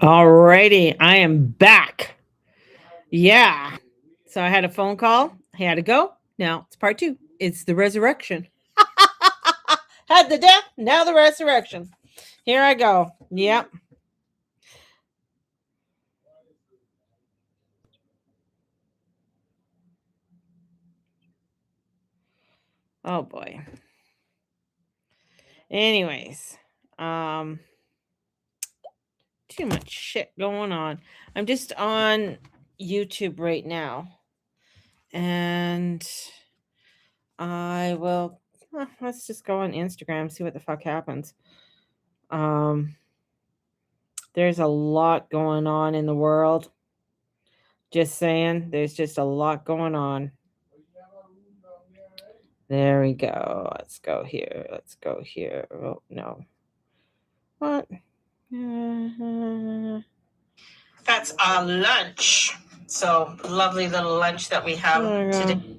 Alrighty, I am back. Yeah. So I had a phone call. I had to go. Now it's part two. It's the resurrection. Had the death, now the resurrection. Here I go. Yep. Oh boy. Anyways, um, too much shit going on. I'm just on YouTube right now, and I will. Let's just go on Instagram, see what the fuck happens. Um, there's a lot going on in the world. Just saying, there's just a lot going on. There we go. Let's go here. Let's go here. Oh, no. What? That's our lunch. So, lovely little lunch that we have today.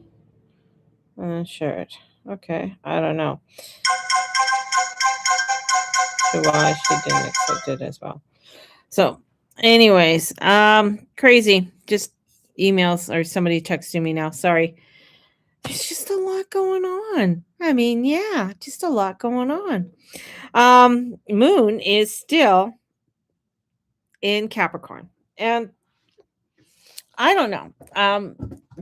Shirt. Okay. I don't know. Why she didn't accept it as well. So, anyways, crazy. Just emails or somebody texting me now. Sorry. There's just a lot going on. I mean, yeah, just a lot going on. Moon is still in Capricorn. And I don't know.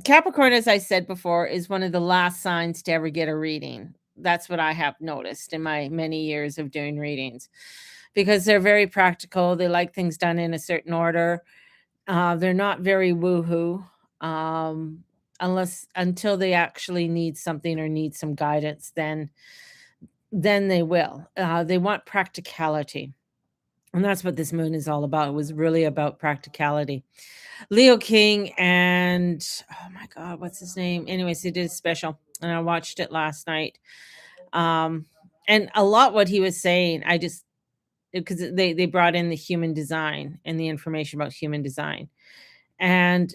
Capricorn, as I said before, is one of the last signs to ever get a reading. That's what I have noticed in my many years of doing readings, because they're very practical. They like things done in a certain order. They're not very woohoo, until they actually need something or need some guidance. Then they will. They want practicality. And that's what this moon is all about. It was really about practicality. Leo King and, oh my God, what's his name? Anyways, he did a special and I watched it last night. And a lot what he was saying, I just, because they brought in the human design and the information about human design. And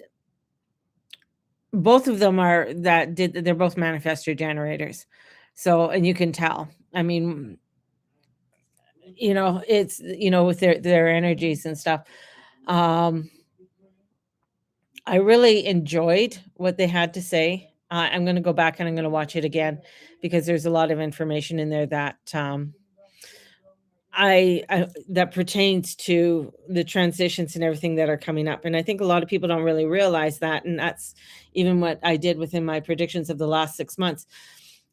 both of them they're both manifestor generators. So, and you can tell, I mean, it's, with their energies and stuff. I really enjoyed what they had to say. I'm going to go back and I'm going to watch it again, because there's a lot of information in there that I that pertains to the transitions and everything that are coming up. And I think a lot of people don't really realize that. And that's even what I did within my predictions of the last 6 months.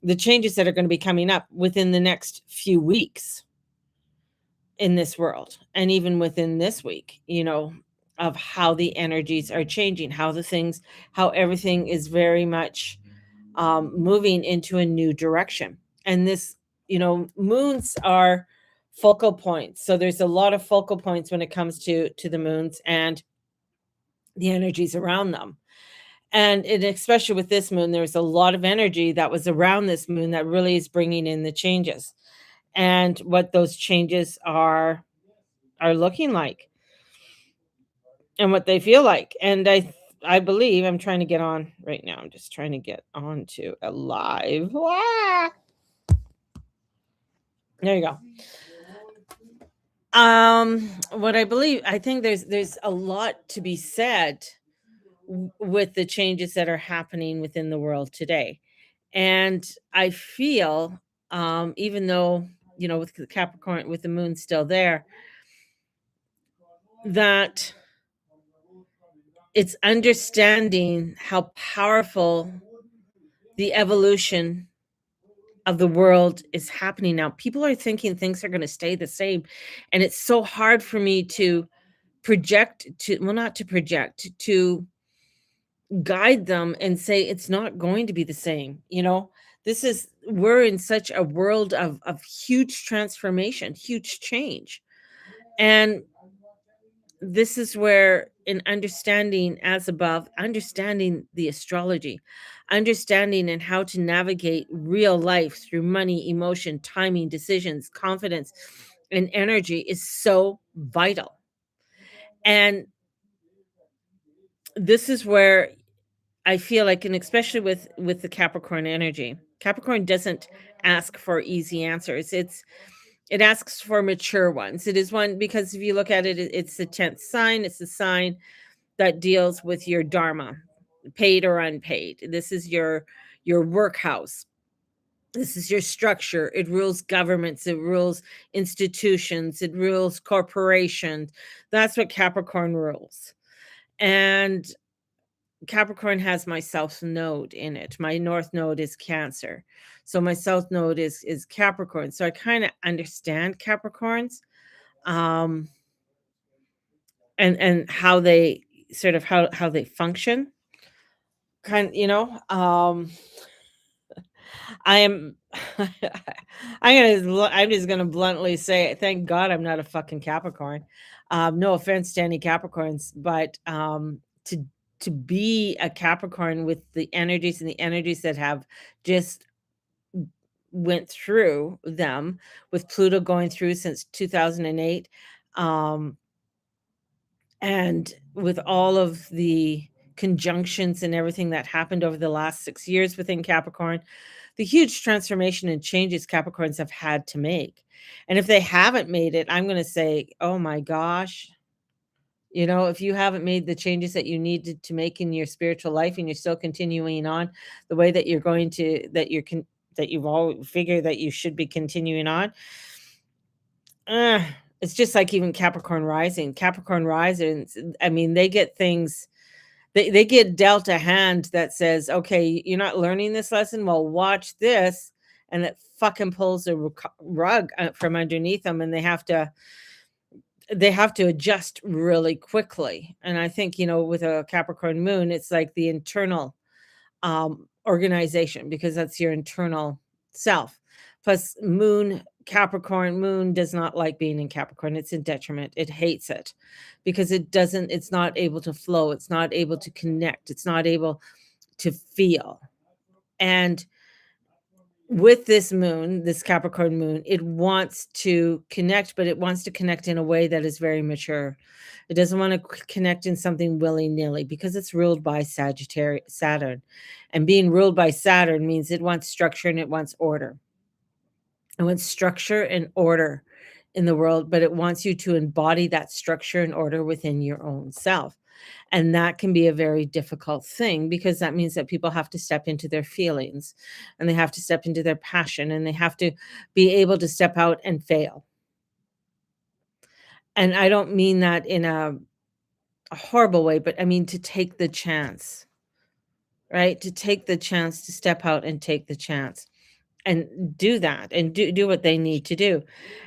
The changes that are going to be coming up within the next few weeks in this world, and even within this week, of how the energies are changing, how everything is very much moving into a new direction. And this, moons are focal points. So there's a lot of focal points when it comes to the moons and the energies around them. And especially with this moon, there's a lot of energy that was around this moon that really is bringing in the changes, and what those changes are looking like, and what they feel like. And I believe, I'm trying to get on right now. I'm just trying to get on to a live. There you go. What I think there's a lot to be said with the changes that are happening within the world today. And I feel, even though, with the Capricorn, with the moon still there, that it's understanding how powerful the evolution of the world is happening now. People are thinking things are going to stay the same. And it's so hard for me to not to project, to guide them and say it's not going to be the same. We're in such a world of huge transformation, huge change. And this is where, in understanding as above, understanding the astrology, understanding and how to navigate real life through money, emotion, timing, decisions, confidence, and energy is so vital. And this is where I feel like, and especially with the Capricorn energy, Capricorn doesn't ask for easy answers. It asks for mature ones. It is one because if you look at it, it's the 10th sign. It's the sign that deals with your dharma, paid or unpaid. This is your workhouse. This is your structure. It rules governments, it rules institutions, it rules corporations. That's what Capricorn rules. And Capricorn has my south node in it. My north node is Cancer. So my south node is Capricorn. So I kind of understand Capricorns, um and how they sort of how they function. Kind, I am I'm just gonna bluntly say, thank God I'm not a fucking Capricorn. No offense to any Capricorns, but to be a Capricorn with the energies and the energies that have just went through them, with Pluto going through since 2008, um, and with all of the conjunctions and everything that happened over the last 6 years within Capricorn, the huge transformation and changes Capricorns have had to make. And if they haven't made it, I'm going to say, oh my gosh, if you haven't made the changes that you needed to make in your spiritual life and you're still continuing on the way that you're going to, that you've all figured that you should be continuing on, uh, it's just like even Capricorn rising. Capricorn risings, I mean, they get things, they get dealt a hand that says, "Okay, you're not learning this lesson. Well, watch this," and it fucking pulls the rug from underneath them, and they have to adjust really quickly. And I think with a Capricorn moon, it's like the internal organization, because that's your internal self. Plus, Capricorn moon does not like being in Capricorn. It's in detriment. It hates it because it's not able to flow. It's not able to connect. It's not able to feel. And with this moon, this Capricorn moon, it wants to connect, but it wants to connect in a way that is very mature. It doesn't want to connect in something willy-nilly because it's ruled by Saturn. And being ruled by Saturn means it wants structure and it wants order. It wants structure and order in the world, but it wants you to embody that structure and order within your own self. And that can be a very difficult thing because that means that people have to step into their feelings and they have to step into their passion and they have to be able to step out and fail. And I don't mean that in a horrible way, but I mean to take the chance, right? To take the chance to step out and take the chance and do that and do what they need to do.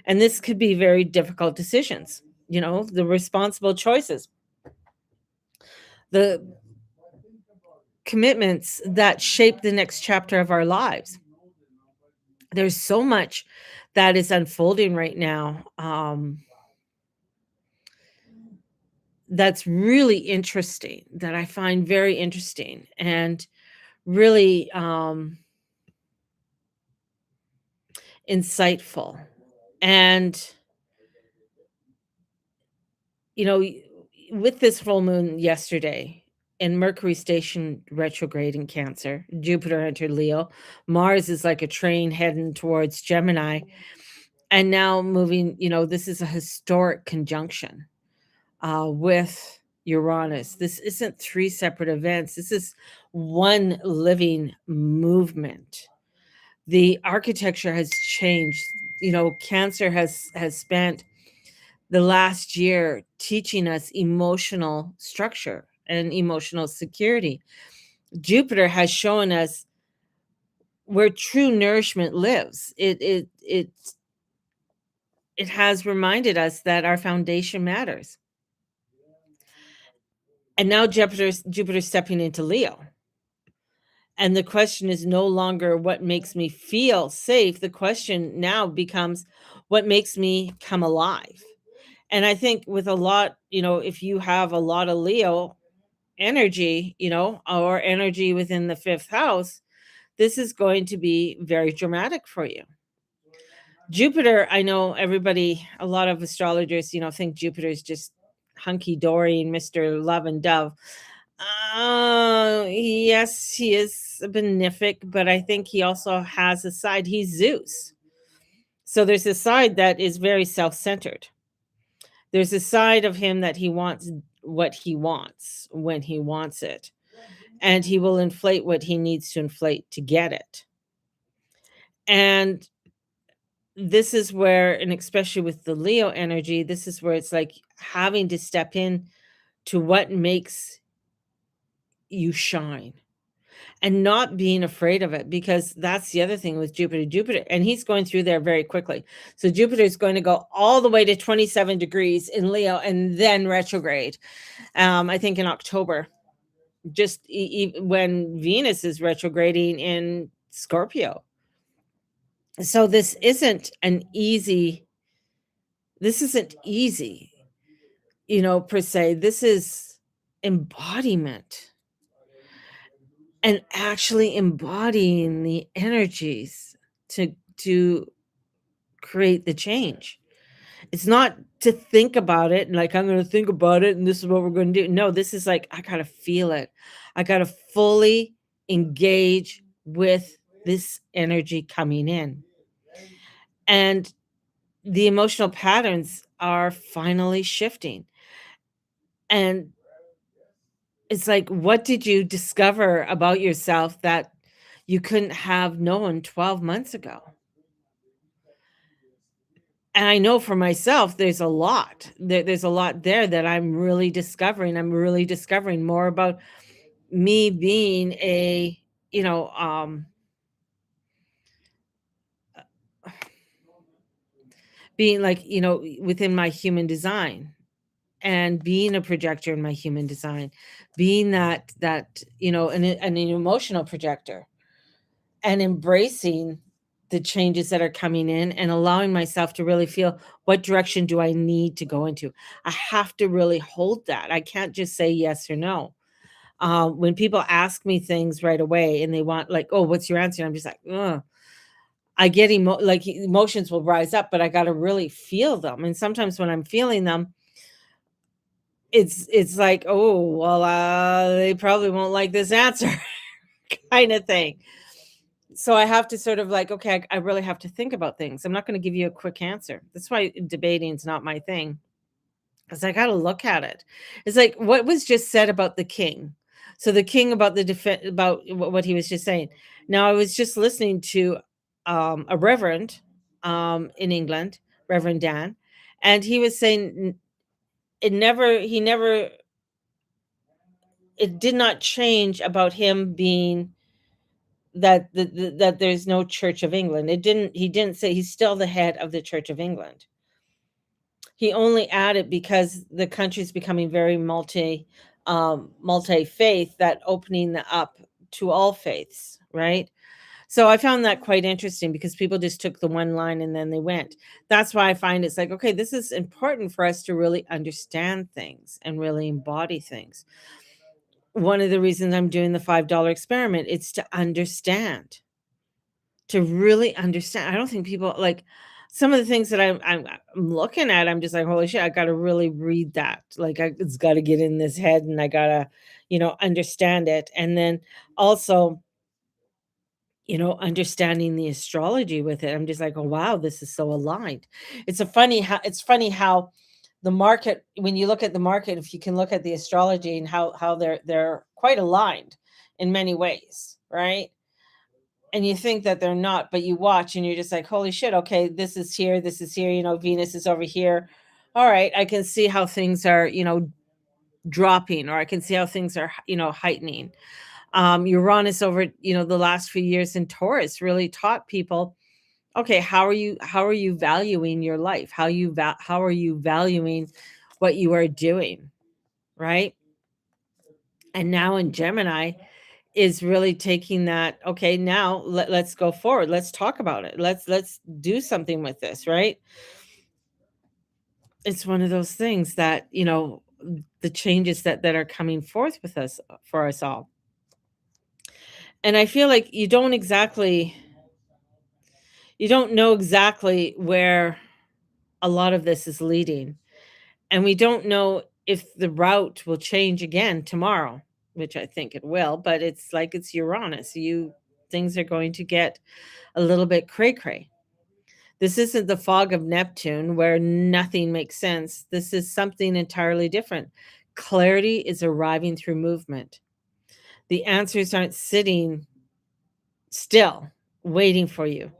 And this could be very difficult decisions, the responsible choices, the commitments that shape the next chapter of our lives. There's so much that is unfolding right now, that's really interesting, that I find very interesting and really insightful. And, you know, with this full moon yesterday, and Mercury station retrograde in Cancer, Jupiter entered Leo, Mars is like a train heading towards Gemini, and now moving, this is a historic conjunction with Uranus. This isn't three separate events. This is one living movement. The architecture has changed. Cancer has spent the last year teaching us emotional structure and emotional security. Jupiter has shown us where true nourishment lives. It has reminded us that our foundation matters. And now Jupiter's stepping into Leo. And the question is no longer what makes me feel safe. The question now becomes what makes me come alive. And I think with a lot, if you have a lot of Leo energy, or energy within the fifth house, this is going to be very dramatic for you. Jupiter, I know a lot of astrologers, think Jupiter is just hunky dory and Mr. Love and Dove. Yes, he is benefic, but I think he also has a side. He's Zeus. So there's a side that is very self-centered. There's a side of him that he wants what he wants when he wants it, and he will inflate what he needs to inflate to get it. And this is where, and especially with the Leo energy, this is where it's like having to step in to what makes you shine and not being afraid of it, because that's the other thing with Jupiter, and he's going through there very quickly. So Jupiter is going to go all the way to 27 degrees in Leo and then retrograde. I think in October, just when Venus is retrograding in Scorpio. So this isn't easy, per se. This is embodiment, and actually embodying the energies to create the change. It's not to think about it and like, I'm going to think about it and this is what we're going to do. No, this is like, I got to feel it. I got to fully engage with this energy coming in. And the emotional patterns are finally shifting. And it's like, what did you discover about yourself that you couldn't have known 12 months ago? And I know for myself, there's a lot. There's a lot there that I'm really discovering. I'm really discovering more about me being a, you know, being like, within my human design, and being a projector in my human design, being that, an emotional projector, and embracing the changes that are coming in and allowing myself to really feel, what direction do I need to go into? I have to really hold that. I can't just say yes or no. When people ask me things right away and they want like, oh, what's your answer? I'm just like, ugh. I get like emotions will rise up, but I got to really feel them. And sometimes when I'm feeling them, it's like, oh, well, they probably won't like this answer kind of thing. So I have to sort of like, okay, I really have to think about things. I'm not going to give you a quick answer. That's why debating is not my thing, because I got to look at it. It's like what was just said about the king. So the king about about what he was just saying. Now I was just listening to a reverend in England, Reverend Dan, and he was saying it did not change about him being that there's no Church of England. He didn't say he's still the head of the Church of England. He only added because the country's becoming very multi-faith, that opening up to all faiths, right? So I found that quite interesting because people just took the one line and then they went. That's why I find it's like, okay, this is important for us to really understand things and really embody things. One of the reasons I'm doing the $5 experiment, it's to understand, to really understand. I don't think people like some of the things that I'm looking at, I'm just like, holy shit, I gotta really read that. Like it's gotta get in this head and I gotta, understand it. And then also, understanding the astrology with it. I'm just like, oh wow, this is so aligned. It's funny how the market, when you look at the market, if you can look at the astrology and how they're quite aligned in many ways, right? And you think that they're not, but you watch and you're just like, holy shit, okay, this is here, Venus is over here. All right, I can see how things are, dropping, or I can see how things are, heightening. Uranus over, the last few years in Taurus really taught people, okay, how are you valuing your life? How are you valuing what you are doing, right? And now in Gemini is really taking that, okay, now let's go forward. Let's talk about it. Let's do something with this, right? It's one of those things that, the changes that are coming forth with us for us all. And I feel like you don't know exactly where a lot of this is leading. And we don't know if the route will change again tomorrow, which I think it will, but it's like it's Uranus. Things are going to get a little bit cray cray. This isn't the fog of Neptune where nothing makes sense. This is something entirely different. Clarity is arriving through movement. The answers aren't sitting still, waiting for you.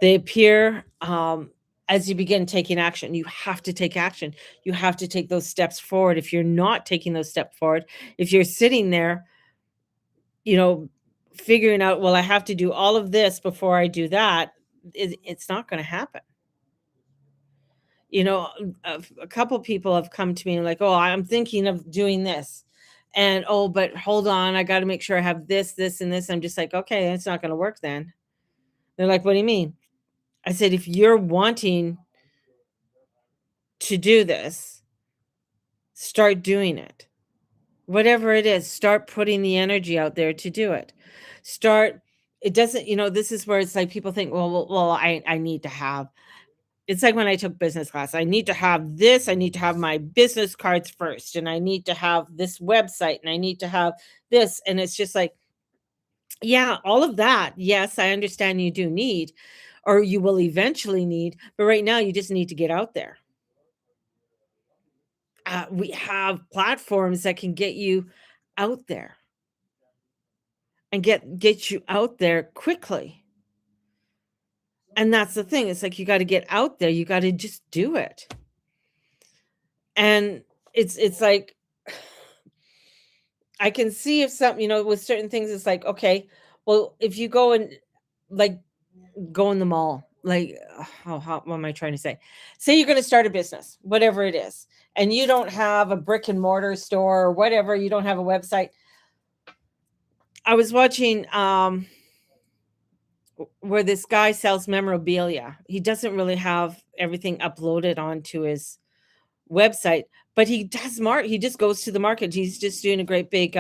They appear as you begin taking action. You have to take action. You have to take those steps forward. If you're not taking those steps forward, if you're sitting there, you know, figuring out, well, I have to do all of this before I do that, it's not going to happen. You know, a couple people have come to me and like, oh, I'm thinking of doing this. And oh, but hold on, I got to make sure I have this, this, and this. I'm just like, okay, it's not going to work then. They're like, what do you mean? I said, if you're wanting to do this, start doing it. Whatever it is, start putting the energy out there to do it. Start, it doesn't, this is where it's like people think, well, I need to have, it's like when I took business class, I need to have this, I need to have my business cards first, and I need to have this website, and I need to have this. And it's just like, yeah, all of that. Yes, I understand you do need, or you will eventually need, but right now you just need to get out there. We have platforms that can get you out there and get you out there quickly. And that's the thing. It's like you got to get out there. You got to just do it. And it's like I can see if something, with certain things, it's like, okay, well, if you go and like go in the mall, like, what am I trying to say? Say you're going to start a business, whatever it is, and you don't have a brick and mortar store or whatever, you don't have a website. I was watching where this guy sells memorabilia. He doesn't really have everything uploaded onto his website, but he just goes to the market. He's just doing a great big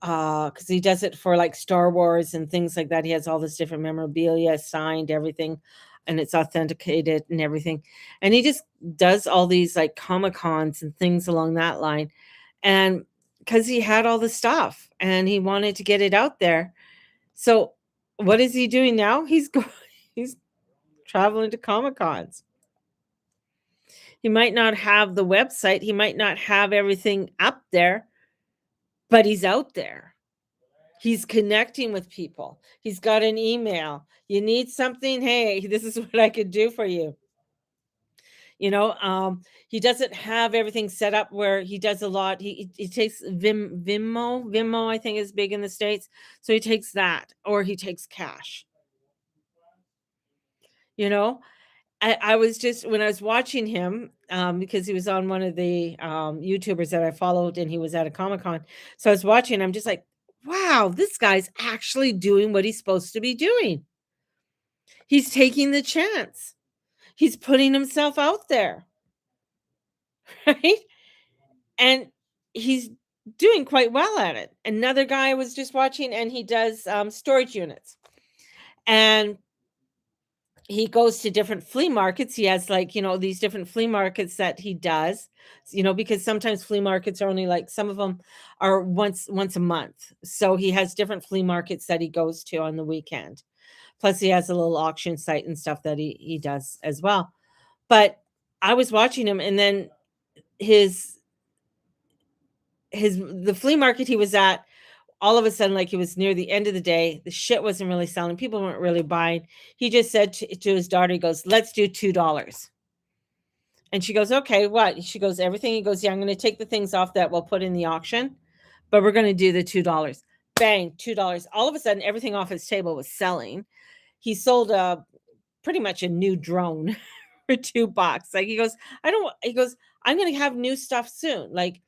because he does it for like Star Wars and things like that. He has all this different memorabilia, signed everything, and it's authenticated and everything. And he just does all these like Comic Cons and things along that line. And because he had all the stuff and he wanted to get it out there. So what is he doing now? He's traveling to Comic Cons. He might not have the website, he might not have everything up there, but he's out there. He's connecting with people. He's got an email. You need something? Hey, this is what I could do for you. He doesn't have everything set up where he does a lot. He takes Vimeo, I think is big in the States. So he takes that, or he takes cash. You know, I was just when I was watching him, because he was on one of the YouTubers that I followed, and he was at a Comic Con. So I was watching. I'm just like, wow, this guy's actually doing what he's supposed to be doing. He's taking the chance. He's putting himself out there, right? And he's doing quite well at it. Another guy I was just watching, and he does storage units, and he goes to different flea markets. He has like, these different flea markets that he does, because sometimes flea markets are only like, some of them are once a month. So he has different flea markets that he goes to on the weekend. Plus he has a little auction site and stuff that he does as well. But I was watching him, and then the flea market he was at, all of a sudden, like it was near the end of the day, the shit wasn't really selling. People weren't really buying. He just said to his daughter, he goes, let's do $2. And she goes, okay, what? She goes, everything. He goes, yeah, I'm going to take the things off that we'll put in the auction, but we're going to do the $2. Bang, $2. All of a sudden, everything off his table was selling. He sold pretty much a new drone for $2. Like he goes, I'm going to have new stuff soon. Like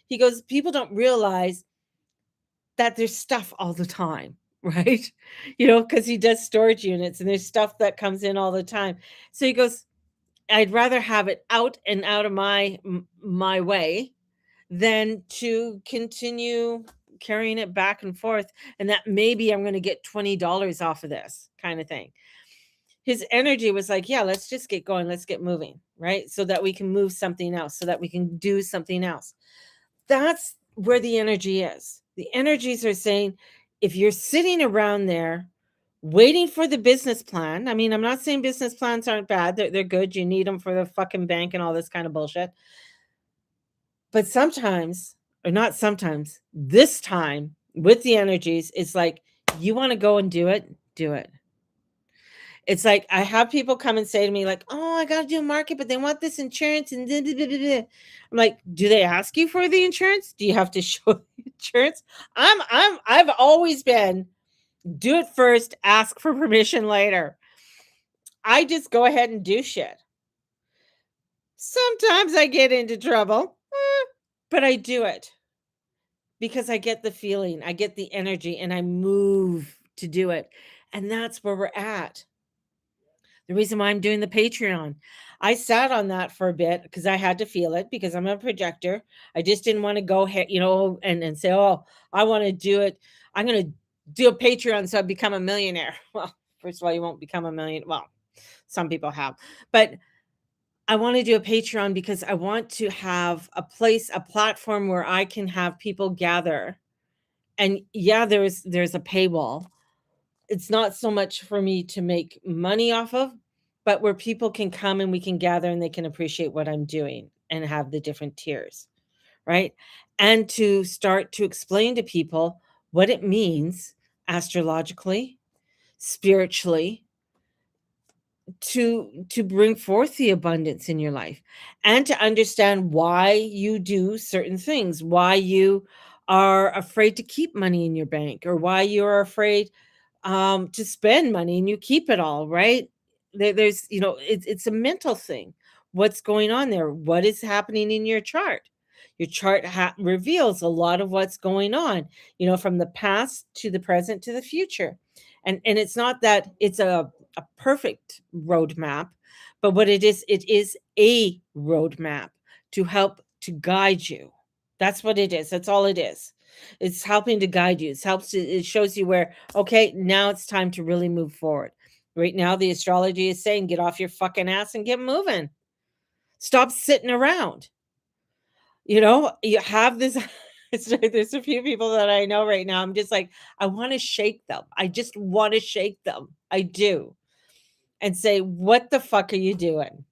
he goes, people don't realize that there's stuff all the time, right? Because he does storage units, and there's stuff that comes in all the time. So he goes, I'd rather have it out and out of my way than to continue carrying it back and forth, and that maybe I'm going to get $20 off of this kind of thing. His energy was like, yeah, let's just get going, let's get moving, right? So that we can move something else, so that we can do something else. That's where the energy is. The energies are saying, if you're sitting around there waiting for the business plan. I mean, I'm not saying business plans aren't bad. They're good. You need them for the fucking bank and all this kind of bullshit. But sometimes, or not sometimes, this time with the energies, it's like, you want to go and do it, do it. It's like I have people come and say to me, like, "Oh, I got to do a market, but they want this insurance." And blah, blah, blah, blah, blah." I'm like, "Do they ask you for the insurance? Do you have to show the insurance?" I've always been do it first, ask for permission later. I just go ahead and do shit. Sometimes I get into trouble, but I do it because I get the feeling, I get the energy, and I move to do it. And that's where we're at. The reason why I'm doing the Patreon. I sat on that for a bit because I had to feel it because I'm a projector. I just didn't want to go ahead, and say, "Oh, I want to do it. I'm going to do a Patreon so I become a millionaire." Well, first of all, you won't become a million. Well, some people have, but I want to do a Patreon because I want to have a place, a platform where I can have people gather. And yeah, there's a paywall. It's not so much for me to make money off of, but where people can come and we can gather and they can appreciate what I'm doing and have the different tiers, right? And to start to explain to people what it means astrologically, spiritually, to bring forth the abundance in your life and to understand why you do certain things, why you are afraid to keep money in your bank or why you're afraid to spend money and you keep it all, right? There's, it's a mental thing. What's going on there? What is happening in your chart? Your chart reveals a lot of what's going on, from the past to the present to the future. And it's not that it's a perfect roadmap, but what it is a roadmap to help to guide you. That's what it is. That's all it is. It's helping to guide you. It shows you where, okay, now it's time to really move forward. Right now, the astrology is saying, get off your fucking ass and get moving. Stop sitting around. You have this. There's a few people that I know right now. I'm just like, I want to shake them. I just want to shake them. I do. And say, what the fuck are you doing?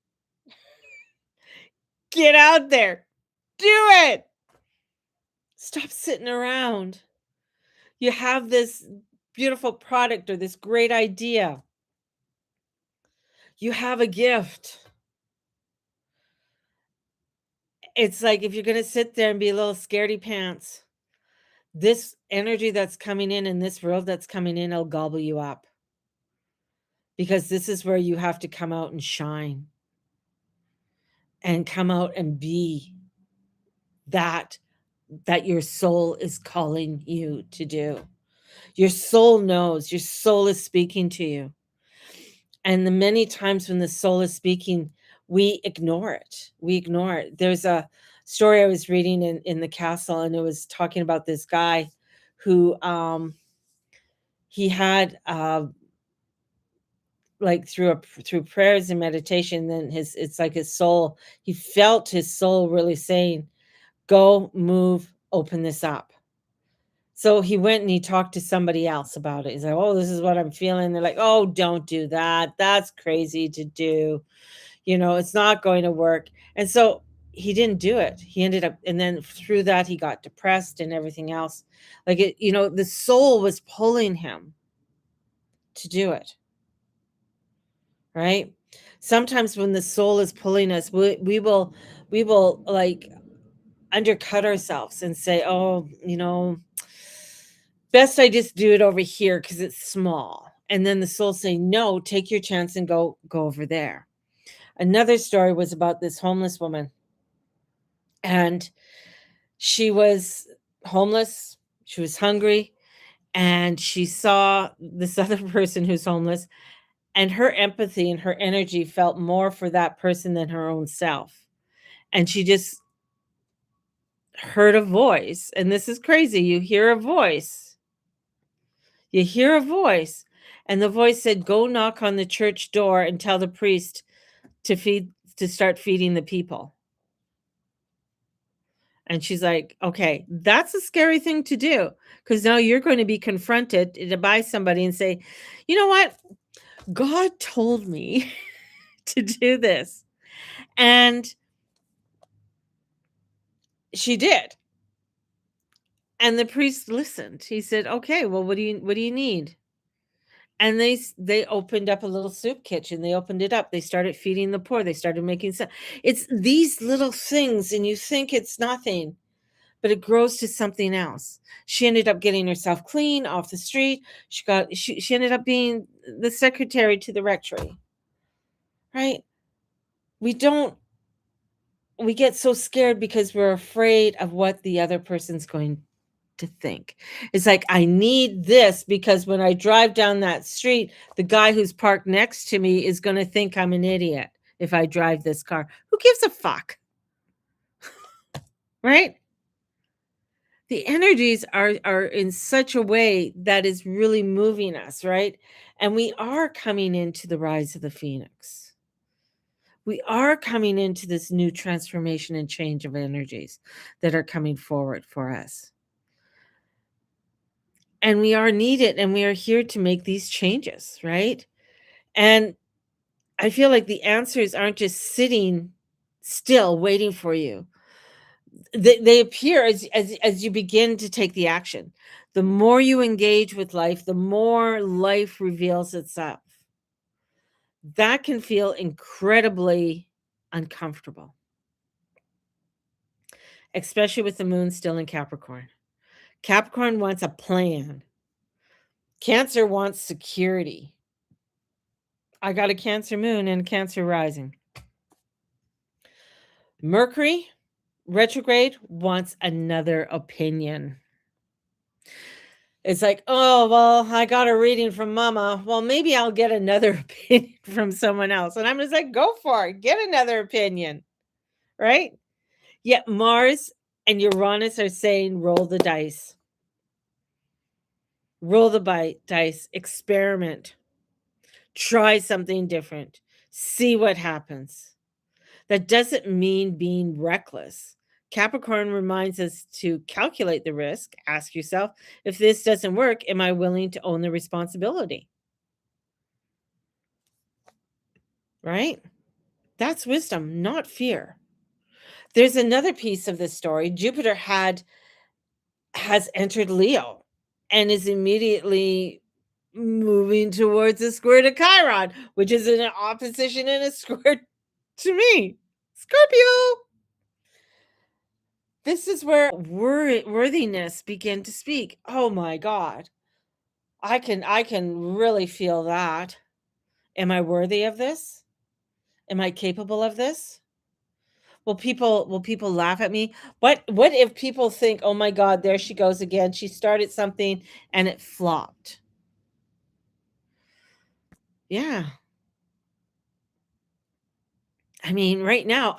Get out there. Do it. Stop sitting around. You have this beautiful product or this great idea. You have a gift. It's like if you're going to sit there and be a little scaredy pants, this energy that's coming in this world that's coming in, will gobble you up. Because this is where you have to come out and shine and come out and be that your soul is calling you to do. Your soul knows, your soul is speaking to you. And the many times when the soul is speaking, we ignore it. We ignore it. There's a story I was reading in the castle, and it was talking about this guy who he had like through prayers and meditation, then it's like his soul, he felt his soul really saying, go, move, open this up. So he went and he talked to somebody else about it. He's like, oh, this is what I'm feeling. They're like, oh, don't do that. That's crazy to do. It's not going to work. And so he didn't do it. He ended up, and then through that, he got depressed and everything else. Like the soul was pulling him to do it. Right. Sometimes when the soul is pulling us, we will like undercut ourselves and say, oh, best I just do it over here because it's small. And then the soul say, no, take your chance and go over there. Another story was about this homeless woman. And she was homeless. She was hungry. And she saw this other person who's homeless. And her empathy and her energy felt more for that person than her own self. And she just heard a voice. And this is crazy. You hear a voice. You hear a voice. And the voice said, go knock on the church door and tell the priest to start feeding the people. And she's like, "Okay, that's a scary thing to do because now you're going to be confronted by somebody and say, you know what? God told me to do this." And she did. And the priest listened. He said, "Okay, well, what do you need?" And they opened up a little soup kitchen. They opened it up. They started feeding the poor. They started making some. It's these little things, and you think it's nothing, but it grows to something else. She ended up getting herself clean off the street. She ended up being the secretary to the rectory, right? We don't we get so scared because we're afraid of what the other person's going to think. It's like, I need this because when I drive down that street, the guy who's parked next to me is going to think I'm an idiot if I drive this car. Who gives a fuck? Right? The energies are in such a way that is really moving us, right? And we are coming into the rise of the phoenix. We are coming into this new transformation and change of energies that are coming forward for us. And we are needed and we are here to make these changes, right? And I feel like the answers aren't just sitting still waiting for you. They appear as you begin to take the action. The more you engage with life, the more life reveals itself. That can feel incredibly uncomfortable, especially with the moon still in Capricorn. Capricorn wants a plan. Cancer wants security. I got a Cancer moon and Cancer rising. Mercury retrograde wants another opinion. It's like, "Oh, well, I got a reading from mama. Well, maybe I'll get another opinion from someone else." And I'm just like, "Go for it. Get another opinion." Right? Yet Mars and Uranus are saying, "Roll the dice. Roll the dice. Experiment. Try something different. See what happens." That doesn't mean being reckless. Capricorn reminds us to calculate the risk. Ask yourself, if this doesn't work, am I willing to own the responsibility? Right? That's wisdom, not fear. There's another piece of this story. Jupiter has entered Leo and is immediately moving towards a square to Chiron, which is in an opposition and a square to me. Scorpio. This is where worthiness begin to speak. Oh my God. I can really feel that. Am I worthy of this? Am I capable of this? Will people laugh at me? What if people think, "Oh my God, there she goes again. She started something and it flopped." Yeah. I mean, right now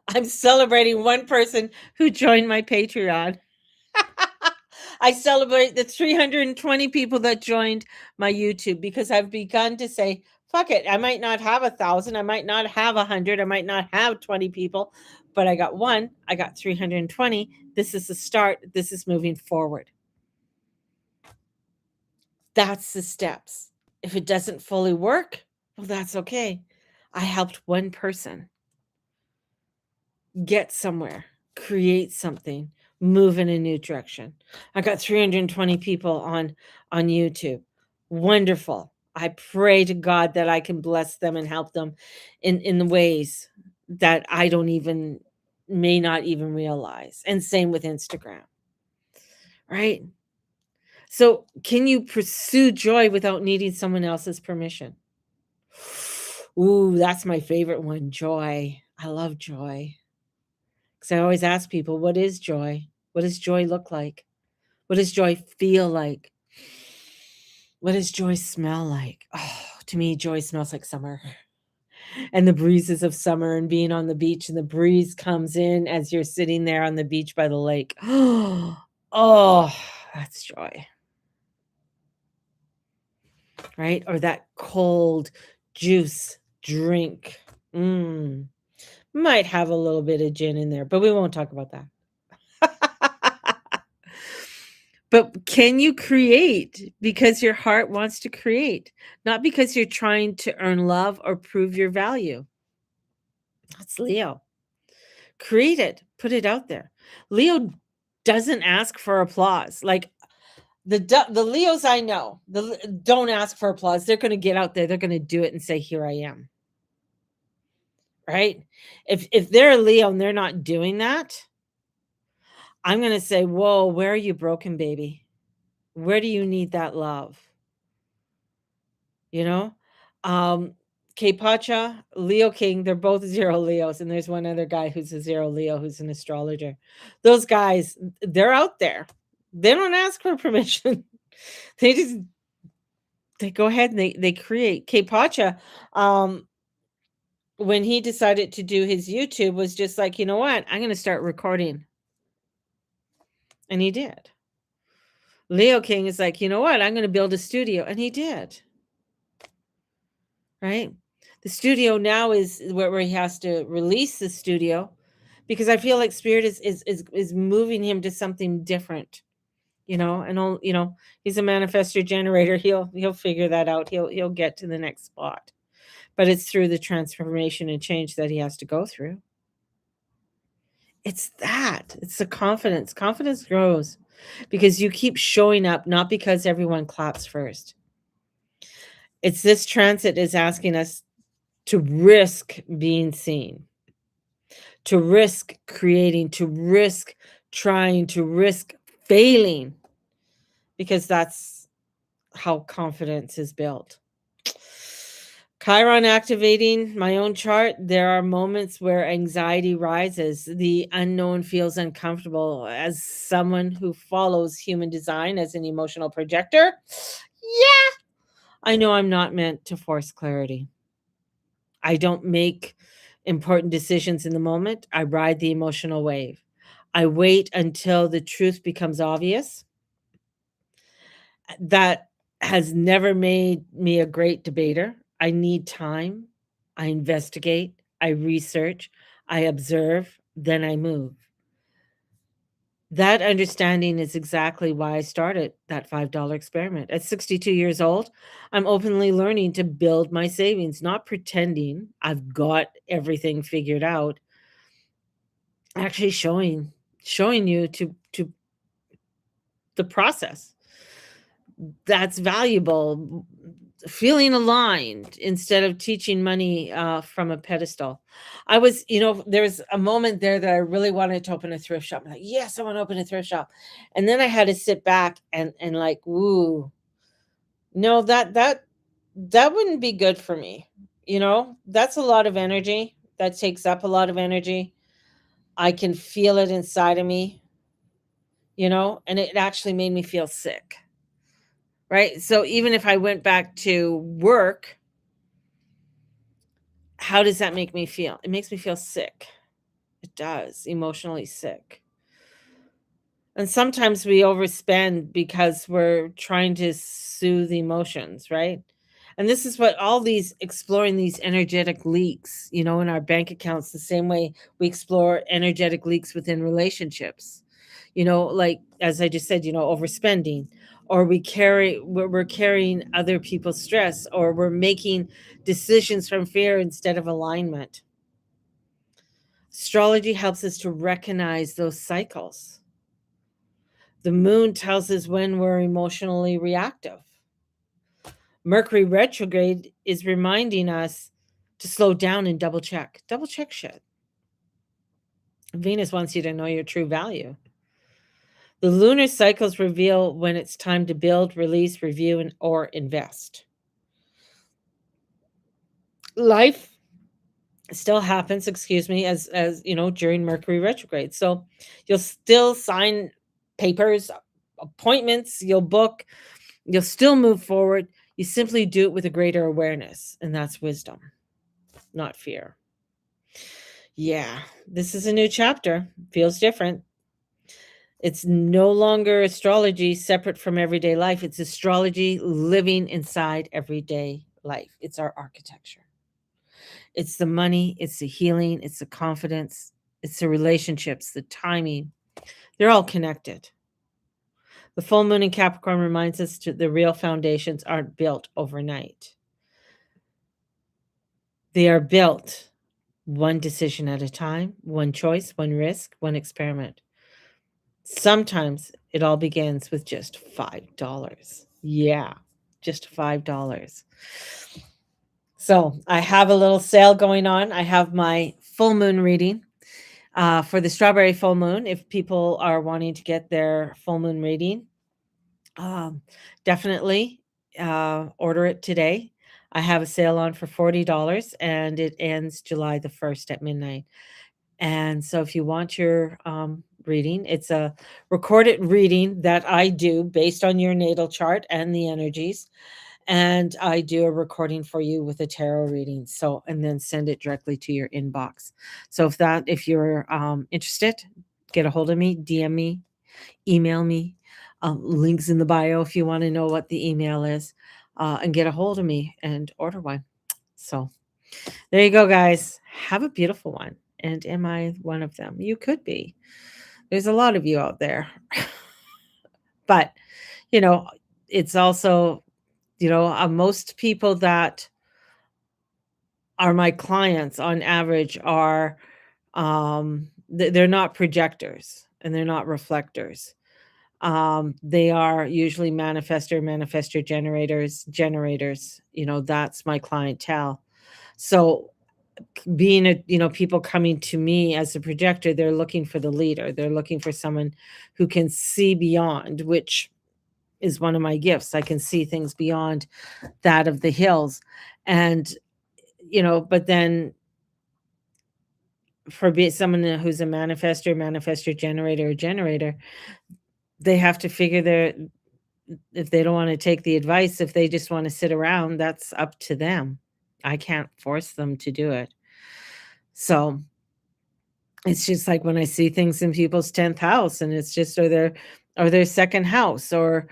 I'm celebrating one person who joined my Patreon. I celebrate the 320 people that joined my YouTube because I've begun to say, fuck it. I might not have 1,000. I might not have 100. I might not have 20 people, but I got one. I got 320. This is the start. This is moving forward. That's the steps. If it doesn't fully work, well, that's okay. I helped one person get somewhere, create something, move in a new direction. I got 320 people on YouTube. Wonderful. I pray to God that I can bless them and help them in the ways that I don't even may not even realize. And same with Instagram. Right? So, can you pursue joy without needing someone else's permission? Ooh, that's my favorite one, joy. I love joy. Because I always ask people, what is joy? What does joy look like? What does joy feel like? What does joy smell like? Oh, to me, joy smells like summer and the breezes of summer and being on the beach, and the breeze comes in as you're sitting there on the beach by the lake. Oh, that's joy, right? Or that cold juice drink. Mm. Might have a little bit of gin in there, but we won't talk about that. But can you create because your heart wants to create, not because you're trying to earn love or prove your value? That's Leo. Create it, put it out there. Leo doesn't ask for applause. Like the Leos I know, don't ask for applause. They're going to get out there. They're going to do it and say, "Here I am." Right? If they're a Leo and they're not doing that, I'm going to say, "Whoa, where are you broken, baby? Where do you need that love?" You know? Um K Pacha, Leo King, they're both zero Leos, and there's one other guy who's a zero Leo who's an astrologer. Those guys, they're out there. They don't ask for permission. They just they go ahead and they create. K Pacha, when he decided to do his YouTube, was just like, you know what? I'm gonna start recording. And he did. Leo King is like, you know what? I'm gonna build a studio. And he did. Right? The studio now is where he has to release the studio because I feel like spirit is moving him to something different, you know, and all, you know, he's a manifestor generator. He'll figure that out. He'll get to the next spot. But it's through the transformation and change that he has to go through. It's that. It's the confidence. Confidence grows because you keep showing up, not because everyone claps first. It's this transit is asking us to risk being seen, to risk creating, to risk trying, to risk failing, because that's how confidence is built. Chiron activating my own chart. There are moments where anxiety rises. The unknown feels uncomfortable. As someone who follows human design as an emotional projector, yeah, I know I'm not meant to force clarity. I don't make important decisions in the moment. I ride the emotional wave. I wait until the truth becomes obvious. That has never made me a great debater. I need time. I investigate. I research. I observe. Then I move. That understanding is exactly why I started that $5 experiment. At 62 years old, I'm openly learning to build my savings, not pretending I've got everything figured out. Actually showing you to the process. That's valuable. Feeling aligned instead of teaching money from a pedestal. I was, you know, there was a moment there that I really wanted to open a thrift shop. I'm like, yes, I want to open a thrift shop. And then I had to sit back and like, woo, no, that wouldn't be good for me. You know, that's a lot of energy. That takes up a lot of energy. I can feel it inside of me, you know, and it actually made me feel sick. Right? So even if I went back to work, how does that make me feel? It makes me feel sick. It does, emotionally sick. And sometimes we overspend because we're trying to soothe emotions, right? And this is what all these exploring these energetic leaks, you know, in our bank accounts, the same way we explore energetic leaks within relationships. You know, like as I just said, you know, overspending, or we're carrying other people's stress, or we're making decisions from fear instead of alignment. Astrology helps us to recognize those cycles. The moon tells us when we're emotionally reactive. Mercury retrograde is reminding us to slow down and double check. Double check shit. Venus wants you to know your true value. The lunar cycles reveal when it's time to build, release, review, and or invest. Life still happens, excuse me, as you know, during Mercury retrograde. So you'll still sign papers, appointments, you'll book, you'll still move forward. You simply do it with a greater awareness, and that's wisdom, not fear. Yeah, this is a new chapter. Feels different. It's no longer astrology separate from everyday life. It's astrology living inside everyday life. It's our architecture. It's the money, it's the healing, it's the confidence, it's the relationships, the timing. They're all connected. The full moon in Capricorn reminds us to the real foundations aren't built overnight. They are built one decision at a time, one choice, one risk, one experiment. Sometimes it all begins with just $5. Yeah, just $5. So I have a little sale going on. I have my full moon reading for the strawberry full moon. If people are wanting to get their full moon reading, um, definitely order it today. I have a sale on for $40 and it ends July the 1st at midnight. And so if you want your reading, it's a recorded reading that I do based on your natal chart and the energies. And I do a recording for you with a tarot reading. So, and then send it directly to your inbox. So if you're interested, get a hold of me, DM me, email me. Links in the bio if you want to know what the email is, and get a hold of me and order one. So there you go, guys. Have a beautiful one. And am I one of them? You could be. There's a lot of you out there. But, you know, it's also, most people that are my clients on average are, they're not projectors and they're not reflectors. They are usually manifestor generators. That's my clientele. So being people coming to me as a projector, they're looking for the leader. They're looking for someone who can see beyond, which is one of my gifts. I can see things beyond that of the hills. And, but then for someone who's a manifestor generator, they have to figure if they don't want to take the advice, if they just want to sit around, that's up to them. I can't force them to do it. So it's just like when I see things in people's 10th house and it's just or their second house, or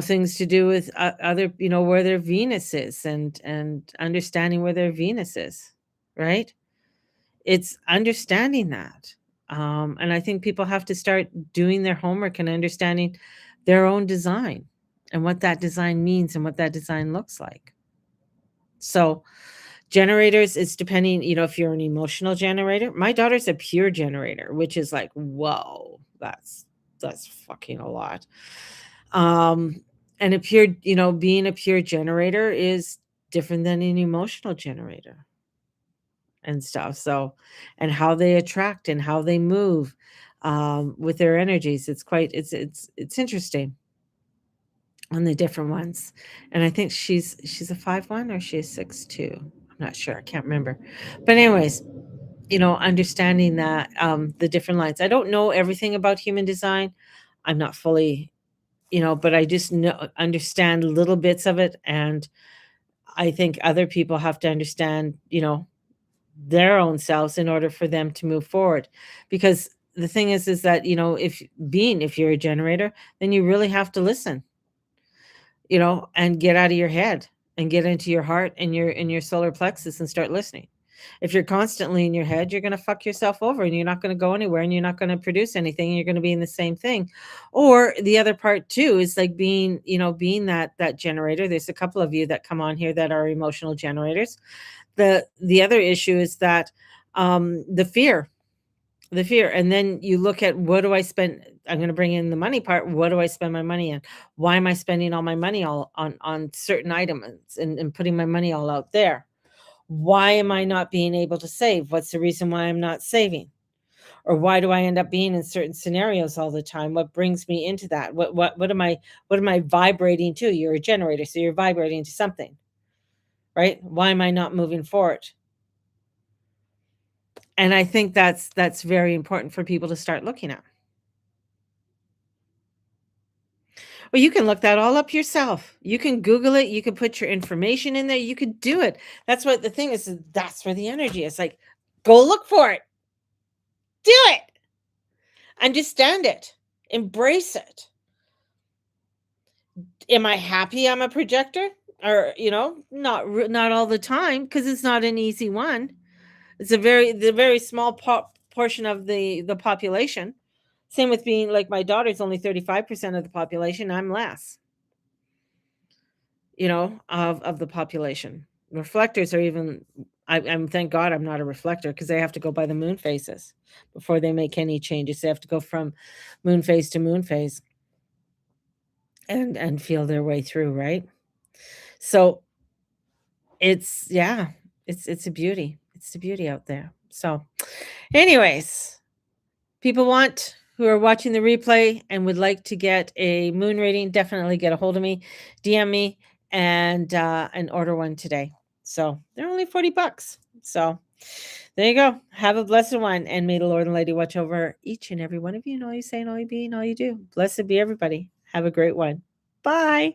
things to do with other, where their Venus is, and understanding where their Venus is, right? It's understanding that. And I think people have to start doing their homework and understanding their own design and what that design means and what that design looks like. So generators, it's depending, if you're an emotional generator. My daughter's a pure generator, which is like, whoa, that's fucking a lot. And being a pure generator is different than an emotional generator and stuff. So, and how they attract and how they move with their energies. It's interesting on the different ones. And I think she's a 5-1 or she's 6-2. I'm not sure. I can't remember. But anyways, understanding that the different lines. I don't know everything about human design. I'm not fully, but I just understand little bits of it. And I think other people have to understand, their own selves in order for them to move forward. Because the thing is that, if you're a generator, then you really have to listen, and get out of your head and get into your heart and your solar plexus and start listening. If you're constantly in your head, you're going to fuck yourself over and you're not going to go anywhere and you're not going to produce anything. And you're going to be in the same thing. Or the other part too is like being that generator. There's a couple of you that come on here that are emotional generators. The other issue is that the fear, and then you look at, what do I spend? I'm going to bring in the money part. What do I spend my money in? Why am I spending all my money all on certain items and putting my money all out there? Why am I not being able to save? What's the reason why I'm not saving? Or why do I end up being in certain scenarios all the time? What brings me into that? What am I vibrating to? You're a generator, so you're vibrating to something, right? Why am I not moving forward? And I think that's very important for people to start looking at. Well, you can look that all up yourself. You can Google it. You can put your information in there. You could do it. That's what the thing is that's where the energy is. Like, go look for it. Do it. Understand it. Embrace it. Am I happy I'm a projector? Or, not all the time, because it's not an easy one. It's the very small portion of the population. Same with being like my daughter's only 35% of the population. I'm less, of the population. Reflectors are even. I'm thank God I'm not a reflector because they have to go by the moon phases before they make any changes. They have to go from moon phase to moon phase and feel their way through, right? So it's yeah, it's a beauty. It's a beauty out there. So, anyways, people who are watching the replay and would like to get a moon reading, definitely get a hold of me, DM me, and order one today. So they're only $40. So there you go. Have a blessed one, and may the Lord and Lady watch over each and every one of you. And all you say, and all you be, and all you do. Blessed be everybody. Have a great one. Bye.